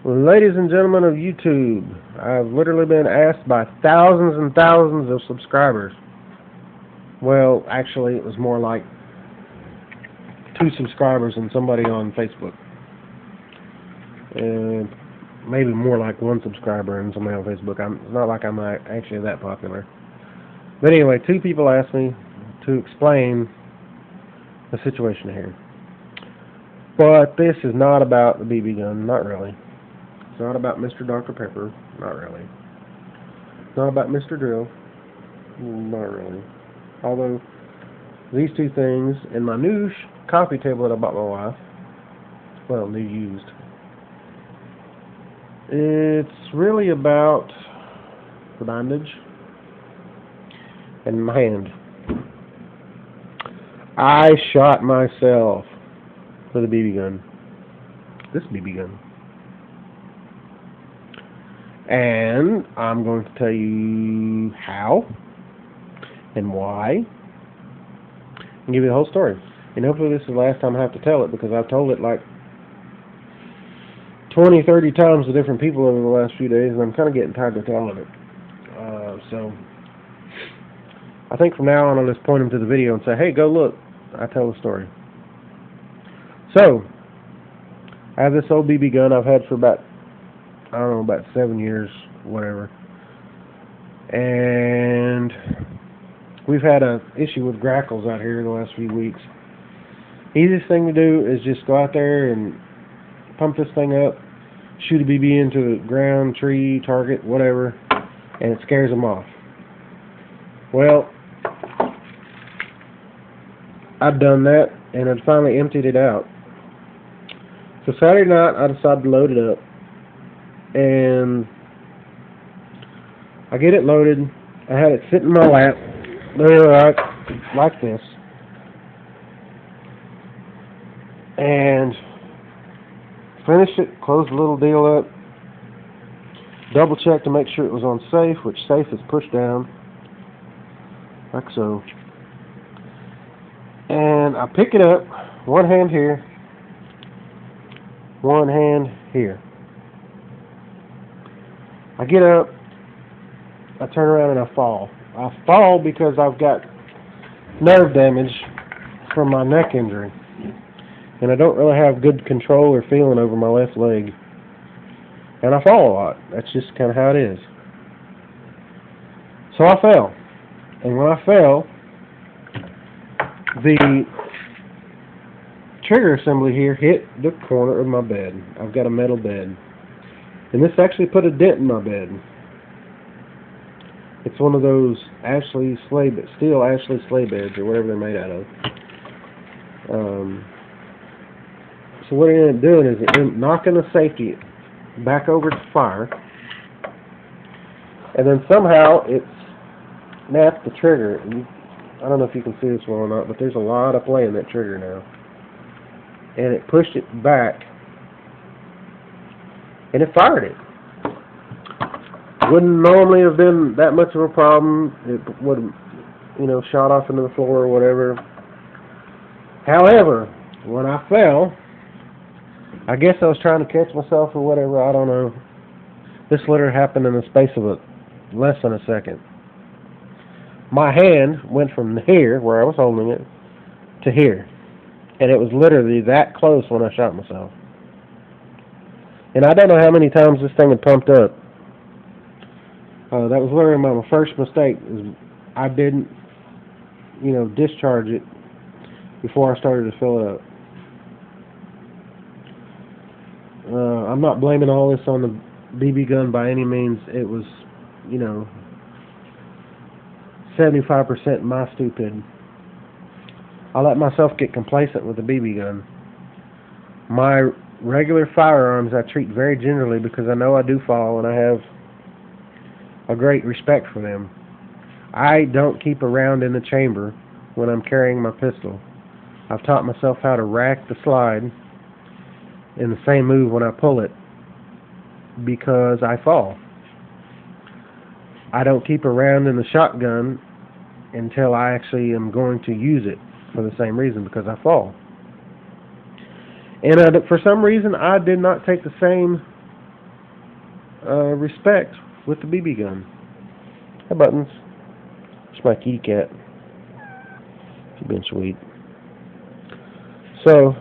Ladies and gentlemen of YouTube, I've literally been asked by thousands and thousands of subscribers. Well, actually, it was more like 2 subscribers and somebody on Facebook. And maybe more like 1 subscriber and somebody on Facebook. It's not like I'm actually that popular. But anyway, 2 people asked me to explain the situation here. But this is not about the BB gun, not really. It's not about Mr. Dr. Pepper, not really. It's not about Mr. Drill, not really. Although, these 2 things, and my new coffee table that I bought my wife, well, new used, it's really about the bandage and my hand. I shot myself with a BB gun. This BB gun. And I'm going to tell you how and why and give you the whole story. And hopefully this is the last time I have to tell it, because I've told it like 20, 30 times to different people over the last few days, and I'm kind of getting tired of telling it. So I think from now on I'll just point them to the video and say, hey, go look. I tell the story. So I have this old BB gun I've had for about 7 years, whatever. And we've had an issue with grackles out here the last few weeks. Easiest thing to do is just go out there and pump this thing up, shoot a BB into the ground, tree, target, whatever, and it scares them off. Well, I've done that, and I've finally emptied it out. So Saturday night, I decided to load it up. And I get it loaded. I had it sitting in my lap, there, like this, and finished it. Closed the little deal up. Double checked to make sure it was on safe, which safe is pushed down, like so. And I pick it up, one hand here, one hand here. I get up, I turn around, and I fall. I fall because I've got nerve damage from my neck injury. And I don't really have good control or feeling over my left leg. And I fall a lot. That's just kind of how it is. So I fell. And when I fell, the trigger assembly here hit the corner of my bed. I've got a metal bed. And this actually put a dent in my bed. It's one of those steel Ashley sleigh beds, or whatever they're made out of. So what it ended up doing is it ended up knocking the safety back over to fire. And then somehow it snapped the trigger. I don't know if you can see this well or not, but there's a lot of play in that trigger now. And it pushed it back. And it fired it. Wouldn't normally have been that much of a problem. It would have, shot off into the floor or whatever. However, when I fell, I guess I was trying to catch myself or whatever, I don't know. This literally happened in the space of less than a second. My hand went from here, where I was holding it, to here. And it was literally that close when I shot myself. And I don't know how many times this thing had pumped up. That was literally my first mistake. I didn't, discharge it before I started to fill it up. I'm not blaming all this on the BB gun by any means. It was, 75% my stupid. I let myself get complacent with the BB gun. My regular firearms I treat very gingerly because I know I do fall and I have a great respect for them. I don't keep a round in the chamber when I'm carrying my pistol. I've taught myself how to rack the slide in the same move when I pull it because I fall. I don't keep a round in the shotgun until I actually am going to use it for the same reason, because I fall. And for some reason, I did not take the same respect with the BB gun. Hi, Buttons. It's my kitty cat. She's been sweet. So,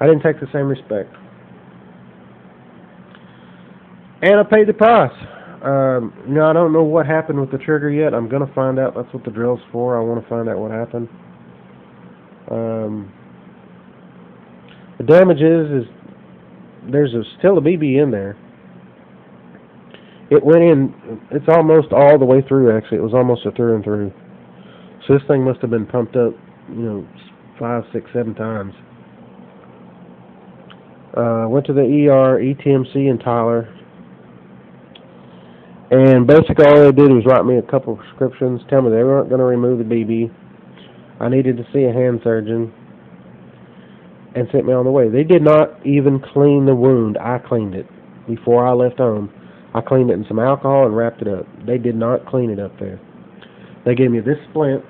I didn't take the same respect. And I paid the price. I don't know what happened with the trigger yet. I'm going to find out. That's what the drill's for. I want to find out what happened. The damage is there's still a BB in there. It went in, it's almost all the way through, actually. It was almost a through and through. So this thing must have been pumped up, 5, 6, 7 times. Went to the ER, ETMC in Tyler. And basically all they did was write me a couple of prescriptions, tell me they weren't going to remove the BB. I needed to see a hand surgeon, and sent me on the way. They did not even clean the wound. I cleaned it before I left home. I cleaned it in some alcohol and wrapped it up. They did not clean it up there. They gave me this splint,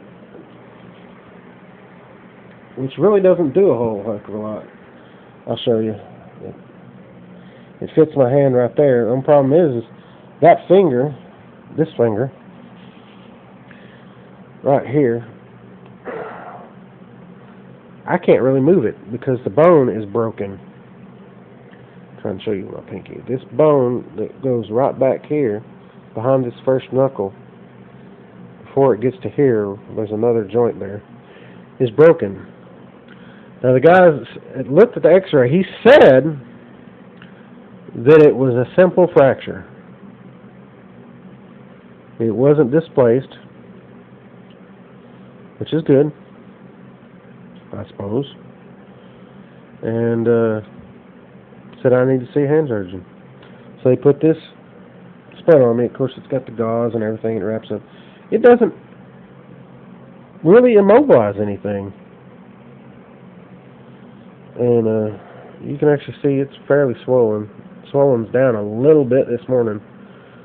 which really doesn't do a whole heck of a lot. I'll show you. It fits my hand right there. The only problem is that finger, this finger, right here, I can't really move it because the bone is broken. I'm trying to show you my pinky. This bone that goes right back here, behind this first knuckle, before it gets to here, there's another joint there, is broken. Now the guy looked at the x-ray. He said that it was a simple fracture. It wasn't displaced, which is good, I suppose. And said I need to see a hand surgeon. So they put this splint on me. Of course, it's got the gauze and everything. It wraps up. It doesn't really immobilize anything. And you can actually see it's fairly swollen. Swollen's down a little bit this morning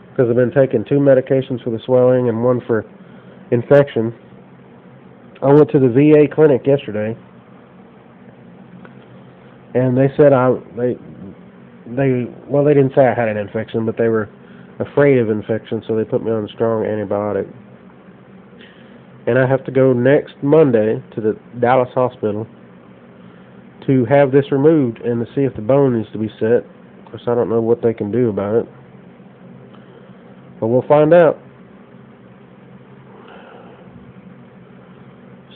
because I've been taking 2 medications for the swelling and 1 for infection. I went to the VA clinic yesterday, and they said they didn't say I had an infection, but they were afraid of infection, so they put me on a strong antibiotic. And I have to go next Monday to the Dallas hospital to have this removed and to see if the bone needs to be set. Of course, I don't know what they can do about it, but we'll find out.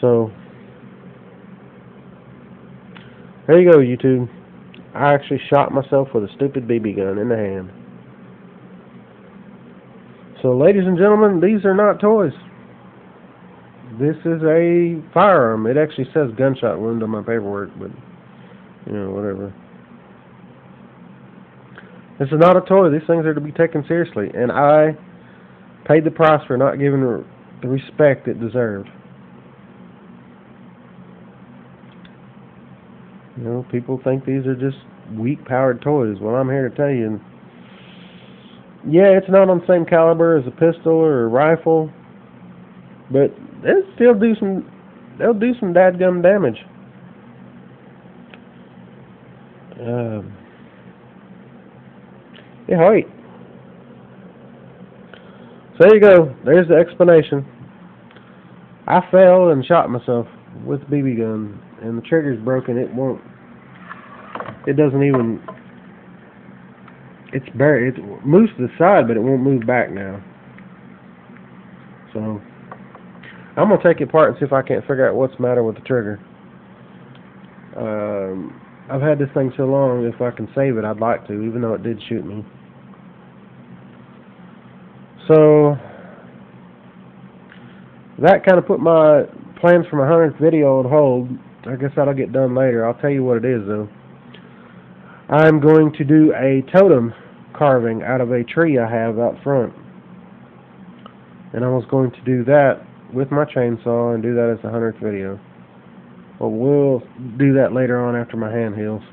So, there you go, YouTube. I actually shot myself with a stupid BB gun in the hand. So, ladies and gentlemen, these are not toys. This is a firearm. It actually says gunshot wound on my paperwork, but, whatever. This is not a toy. These things are to be taken seriously, and I paid the price for not giving the respect it deserved. People think these are just weak-powered toys. Well, I'm here to tell you, yeah, it's not on the same caliber as a pistol or a rifle, but they'll do some dadgum damage. Yeah, wait. So there you go. There's the explanation. I fell and shot myself with a BB gun, and the trigger's broken. It doesn't even. It moves to the side, but it won't move back now. So I'm gonna take it apart and see if I can't figure out what's the matter with the trigger. I've had this thing so long, if I can save it, I'd like to, even though it did shoot me. So that kind of put my plans for my 100th video on hold. I guess that'll get done later. I'll tell you what it is, though. I'm going to do a totem carving out of a tree I have out front. And I was going to do that with my chainsaw and do that as the 100th video. But we'll do that later on after my hand heals.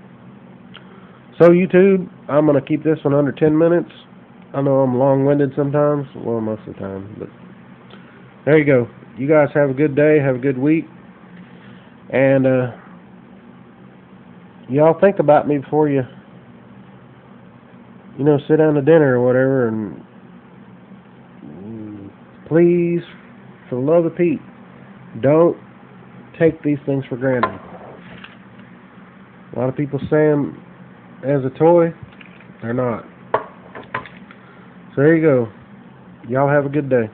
So YouTube, I'm going to keep this one under 10 minutes. I know I'm long-winded sometimes. Well, most of the time. But there you go. You guys have a good day. Have a good week. And y'all think about me before you you know, sit down to dinner or whatever, and please, for the love of Pete, don't take these things for granted. A lot of people say them as a toy. They're not. So there you go. Y'all have a good day.